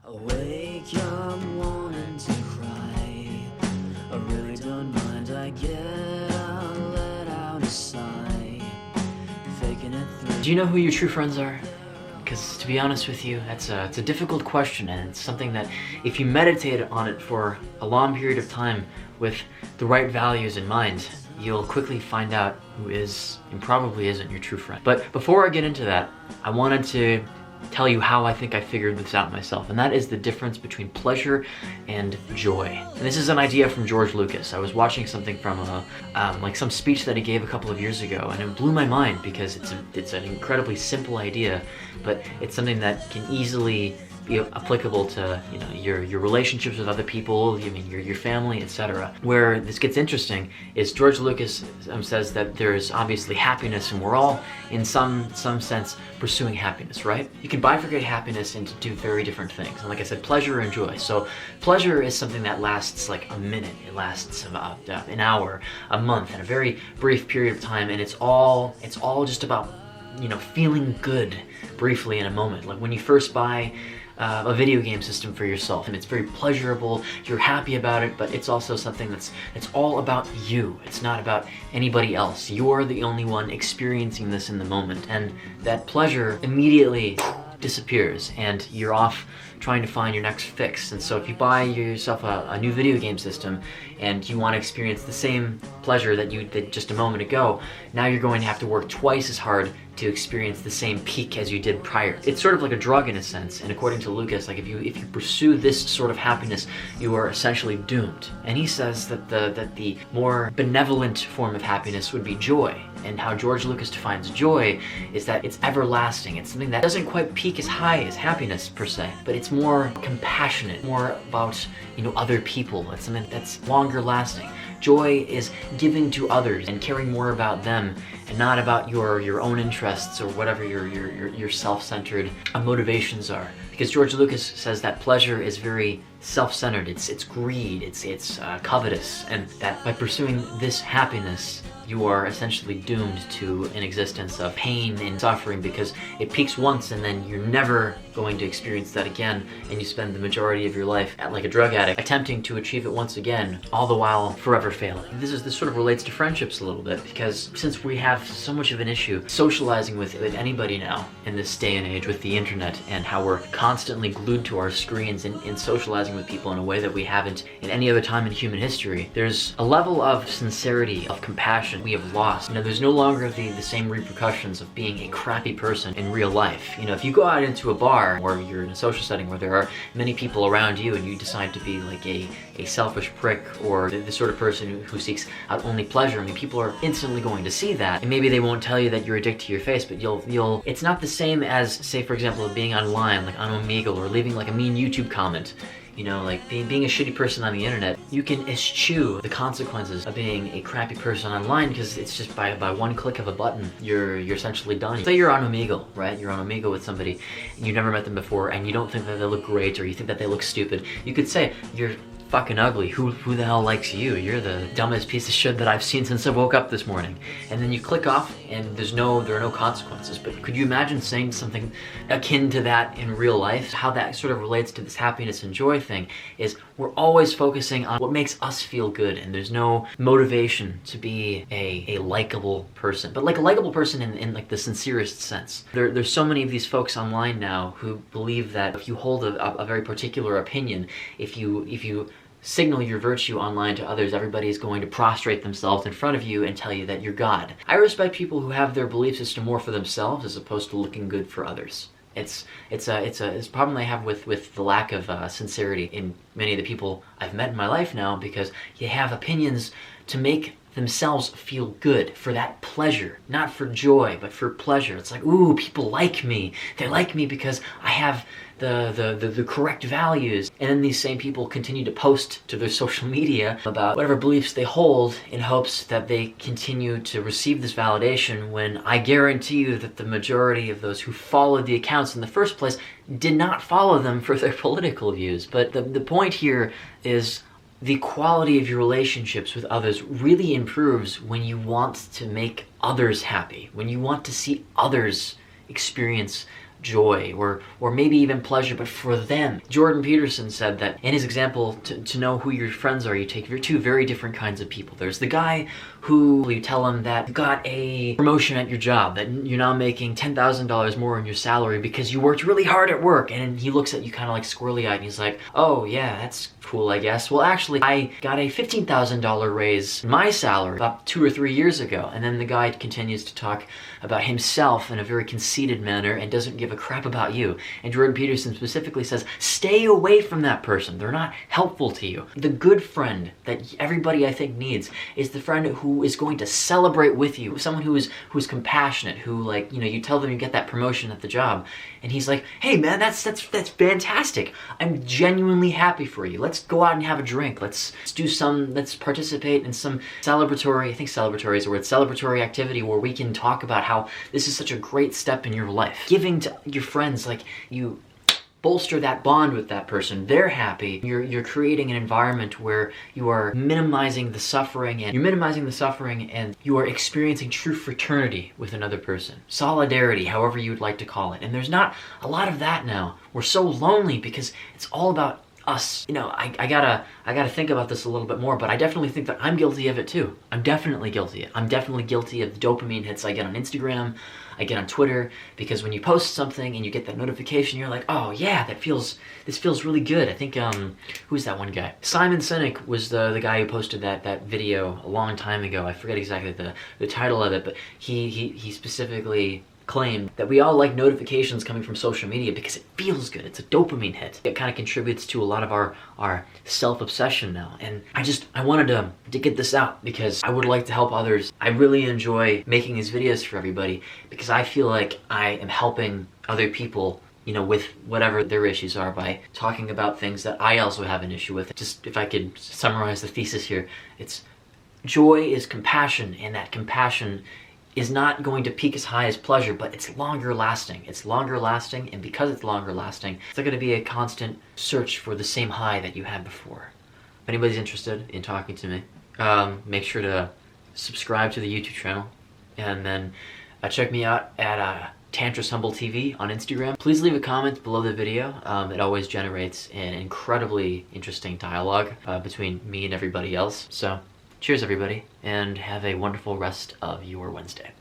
Awake, I'm wanting to cry. I really don't mind, I get I'll let out a sigh. Faking it through. Do you know who your true friends are? Because to be honest with you, it's a difficult question, and it's something that if you meditate on it for a long period of time with the right values in mind, you'll quickly find out who is and probably isn't your true friend. But before I get into that, I wanted to tell you how I think I figured this out myself, and that is the difference between pleasure and joy. And this is an idea from George Lucas. I was watching something from like some speech that he gave a couple of years ago, and it blew my mind because it's an incredibly simple idea, but it's something that can easily be applicable to your relationships with other people, your family, etc. Where this gets interesting is George Lucas says that there's obviously happiness, and we're all in some sense pursuing happiness, right? You can bifurcate happiness into two very different things, and like I said, pleasure and joy. So pleasure is something that lasts like a minute, it lasts about an hour, a month, and a very brief period of time, and it's all just about feeling good briefly in a moment. Like when you first buy a video game system for yourself, and it's very pleasurable, you're happy about it, but it's also something it's all about you. It's not about anybody else. You're the only one experiencing this in the moment, and that pleasure immediately disappears, and you're off trying to find your next fix. And so if you buy yourself a new video game system and you want to experience the same pleasure that you did just a moment ago, now you're going to have to work twice as hard to experience the same peak as you did prior. It's sort of like a drug in a sense, and according to Lucas, like if you pursue this sort of happiness, you are essentially doomed. And he says that the more benevolent form of happiness would be joy. And how George Lucas defines joy is that it's everlasting. It's something that doesn't quite peak as high as happiness per se, but it's more compassionate, more about other people. It's something that's longer lasting. Joy is giving to others and caring more about them and not about your own interests or whatever your self-centered motivations are. Because George Lucas says that pleasure is very self-centered. It's greed. It's covetous, and that by pursuing this happiness, you are essentially doomed to an existence of pain and suffering, because it peaks once and then you're never going to experience that again, and you spend the majority of your life like a drug addict attempting to achieve it once again, all the while forever failing. This sort of relates to friendships a little bit, because since we have so much of an issue socializing with anybody now in this day and age with the internet, and how we're constantly glued to our screens and socializing with people in a way that we haven't in any other time in human history, there's a level of sincerity, of compassion we have lost. There's no longer the same repercussions of being a crappy person in real life. If you go out into a bar or you're in a social setting where there are many people around you and you decide to be like a selfish prick or the sort of person who seeks out only pleasure, people are instantly going to see that, and maybe they won't tell you that you're a dick to your face, but it's not the same as, say for example, being online like on Omegle or leaving like a mean YouTube comment. Like being a shitty person on the internet, you can eschew the consequences of being a crappy person online, because it's just by one click of a button, you're essentially done. Say you're on Omegle, right? You're on Omegle with somebody, and you've never met them before, and you don't think that they look great, or you think that they look stupid. You could say, you're fucking ugly. Who the hell likes you? You're the dumbest piece of shit that I've seen since I woke up this morning. And then you click off, and there are no consequences. But could you imagine saying something akin to that in real life? How that sort of relates to this happiness and joy thing is we're always focusing on what makes us feel good, and there's no motivation to be a likable person. But like a likable person in like the sincerest sense. There's so many of these folks online now who believe that if you hold a very particular opinion, if you signal your virtue online to others, everybody is going to prostrate themselves in front of you and tell you that you're God. I respect people who have their belief system more for themselves as opposed to looking good for others. It's a problem I have with the lack of sincerity in many of the people I've met in my life now, because you have opinions to make themselves feel good, for that pleasure, not for joy, but for pleasure. It's like, ooh, people like me. They like me because I have the correct values. And then these same people continue to post to their social media about whatever beliefs they hold in hopes that they continue to receive this validation, when I guarantee you that the majority of those who followed the accounts in the first place did not follow them for their political views. But the point here is the quality of your relationships with others really improves when you want to make others happy, when you want to see others experience joy or maybe even pleasure, but for them. Jordan Peterson said that in his example, to know who your friends are, you take two very different kinds of people. There's the guy who you tell him that you got a promotion at your job, that you're now making $10,000 more in your salary because you worked really hard at work, and he looks at you kind of like squirrely-eyed and he's like, oh yeah, that's cool, I guess. Well, actually, I got a $15,000 raise in my salary about 2 or 3 years ago. And then the guy continues to talk about himself in a very conceited manner and doesn't give a crap about you. And Jordan Peterson specifically says, stay away from that person. They're not helpful to you. The good friend that everybody, I think, needs is the friend who is going to celebrate with you. Someone who is compassionate, who, like, you know, you tell them you get that promotion at the job, and he's like, hey man, that's fantastic. I'm genuinely happy for you. Let's go out and have a drink. Let's participate in some celebratory, I think celebratory is the word, celebratory activity where we can talk about how this is such a great step in your life. Giving to your friends, like, you bolster that bond with that person. They're happy. You're creating an environment where you are minimizing the suffering, and you are experiencing true fraternity with another person. Solidarity, however you would like to call it. And there's not a lot of that now. We're so lonely because it's all about us. You know, I gotta think about this a little bit more, but I definitely think that I'm guilty of it too. I'm definitely guilty of the dopamine hits I get on Instagram, I get on Twitter, because when you post something and you get that notification, you're like, oh yeah, this feels really good. I think, who's that one guy? Simon Sinek was the guy who posted that video a long time ago. I forget exactly the title of it, but he specifically claimed that we all like notifications coming from social media because it feels good. It's a dopamine hit. It kind of contributes to a lot of our self-obsession now. And I wanted to get this out because I would like to help others. I really enjoy making these videos for everybody because I feel like I am helping other people, you know, with whatever their issues are, by talking about things that I also have an issue with. Just, if I could summarize the thesis here, it's joy is compassion, and that compassion is not going to peak as high as pleasure, but it's longer lasting. It's longer lasting, and because it's longer lasting, it's not going to be a constant search for the same high that you had before. If anybody's interested in talking to me, make sure to subscribe to the YouTube channel, and then check me out at Tantris Humble TV on Instagram. Please leave a comment below the video. It always generates an incredibly interesting dialogue between me and everybody else. So cheers everybody, and have a wonderful rest of your Wednesday.